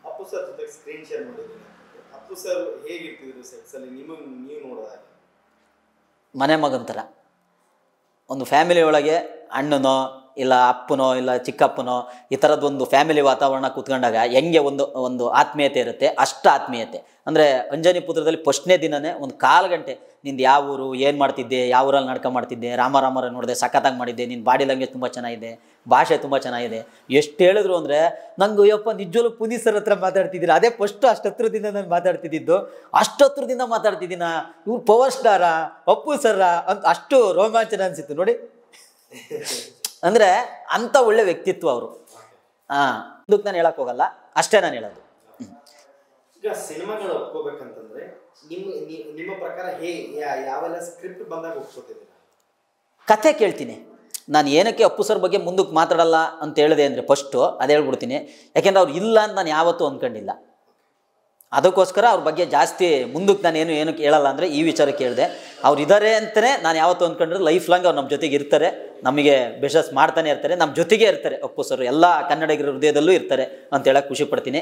Appu sir ಜೊತೆ screen share ಮಾಡಿದ್ದೀನಿ. Appu sir ಹೇಗಿರ್ತಿದ್ರು ಸೆಕ್ಸಲ್ಲಿ ನೀವು ನೋಡೋದಾಗ? ಮನೆ ಮಗನ ಥರ. ಒಂದು ಫ್ಯಾಮಿಲಿ ಒಳಗೆ ಅಣ್ಣನೋ ಇಲ್ಲ ಅಪ್ಪನೋ ಇಲ್ಲ ಚಿಕ್ಕಪ್ಪನೋ ಈ ಥರದ್ದು ಒಂದು ಫ್ಯಾಮಿಲಿ ವಾತಾವರಣ ಕೂತ್ಕೊಂಡಾಗ ಹೆಂಗೆ ಒಂದು ಆತ್ಮೀಯತೆ ಇರುತ್ತೆ, ಅಷ್ಟು ಆತ್ಮೀಯತೆ. ಅಂದರೆ ಅಂಜನಿ ಪುತ್ರದಲ್ಲಿ ಫಸ್ಟ್ನೇ ದಿನವೇ ಒಂದು 1/4 ಗಂಟೆ ನಿಂದು ಯಾವ ಊರು, ಏನು ಮಾಡ್ತಿದ್ದೆ, ಯಾವ ಊರಲ್ಲಿ ನಡ್ಕ ಮಾಡ್ತಿದ್ದೆ, ರಾಮರ ನೋಡಿದೆ, ಸಖತ್ತಾಗಿ ಮಾಡಿದ್ದೆ, ನಿನ್ನ ಬಾಡಿ ಲ್ಯಾಂಗ್ವೇಜ್ ತುಂಬ ಚೆನ್ನಾಗಿದೆ, ಭಾಷೆ ತುಂಬ ಚೆನ್ನಾಗಿದೆ, ಎಷ್ಟು ಹೇಳಿದ್ರು ಅಂದರೆ ನಂಗೆ ಅಯ್ಯಪ್ಪ ನಿಜವಲ್ಲೂ ಪುನೀತ್ ಸರ್ ಹತ್ರ ಮಾತಾಡ್ತಿದ್ದೀನಿ. ಅದೇ ಫಸ್ಟು ಅಷ್ಟು ಹತ್ರದಿಂದ ನಾನು ಮಾತಾಡ್ತಿದ್ದು, ಅಷ್ಟು ಹತ್ರದಿಂದ ಮಾತಾಡ್ತಿದ್ದೀನ, ಇವ್ರು ಪವರ್ ಸ್ಟಾರಾ ಅಪ್ಪು ಸರ್ರ ಅಂತ ಅಷ್ಟು ರೋಮಾಂಚನ ಅನಿಸಿತ್ತು ನೋಡಿ. ಅಂದರೆ ಅಂಥ ಒಳ್ಳೆ ವ್ಯಕ್ತಿತ್ವ ಅವರು. ಇದಕ್ಕೆ ನಾನು ಹೇಳಕ್ಕೆ ಹೋಗಲ್ಲ, ಅಷ್ಟೇ ನಾನು ಹೇಳೋದು. ಈಗ ಸಿನಿಮಾಗಳು ಒಪ್ಕೋಬೇಕಂತಂದ್ರೆ ನಿಮ್ಮ ಪ್ರಕಾರ ಯಾವೆಲ್ಲ ಸ್ಕ್ರಿಪ್ಟ್ ಬಂದಾಗ ಒಪ್ಕೋತಿದ್ದೀರಾ? ಕಥೆ ಕೇಳ್ತೀನಿ ನಾನು. ಏನಕ್ಕೆ ಅಪ್ಪು ಸರ್ ಬಗ್ಗೆ ಮುಂದಕ್ಕೆ ಮಾತಾಡಲ್ಲ ಅಂತ ಹೇಳಿದೆ ಅಂದರೆ ಫಸ್ಟು ಅದು ಹೇಳ್ಬಿಡ್ತೀನಿ. ಯಾಕೆಂದ್ರೆ ಅವ್ರು ಇಲ್ಲ ಅಂತ ನಾನು ಯಾವತ್ತೂ ಅಂದ್ಕೊಂಡಿಲ್ಲ. ಅದಕ್ಕೋಸ್ಕರ ಅವ್ರ ಬಗ್ಗೆ ಜಾಸ್ತಿ ಮುಂದಕ್ಕೆ ನಾನು ಏನಕ್ಕೆ ಹೇಳಲ್ಲ ಅಂದರೆ ಈ ವಿಚಾರಕ್ಕೆ ಹೇಳಿದೆ. ಅವ್ರು ಇದ್ದಾರೆ ಅಂತಲೇ ನಾನು ಯಾವತ್ತೂ ಅಂದ್ಕೊಂಡ್ರೆ ಲೈಫ್ ಲಾಂಗ್ ಅವ್ರು ನಮ್ಮ ಜೊತೆಗೆ ಇರ್ತಾರೆ, ನಮಗೆ ಬಿಸ್ನೆಸ್ ಮಾಡ್ತಾನೆ ಇರ್ತಾರೆ, ನಮ್ಮ ಜೊತೆಗೆ ಇರ್ತಾರೆ. ಅಪ್ಪು ಸರ್ ಎಲ್ಲ ಕನ್ನಡಿಗರ ಹೃದಯದಲ್ಲೂ ಇರ್ತಾರೆ ಅಂತ ಹೇಳಕ್ಕೆ ಖುಷಿ ಪಡ್ತೀನಿ.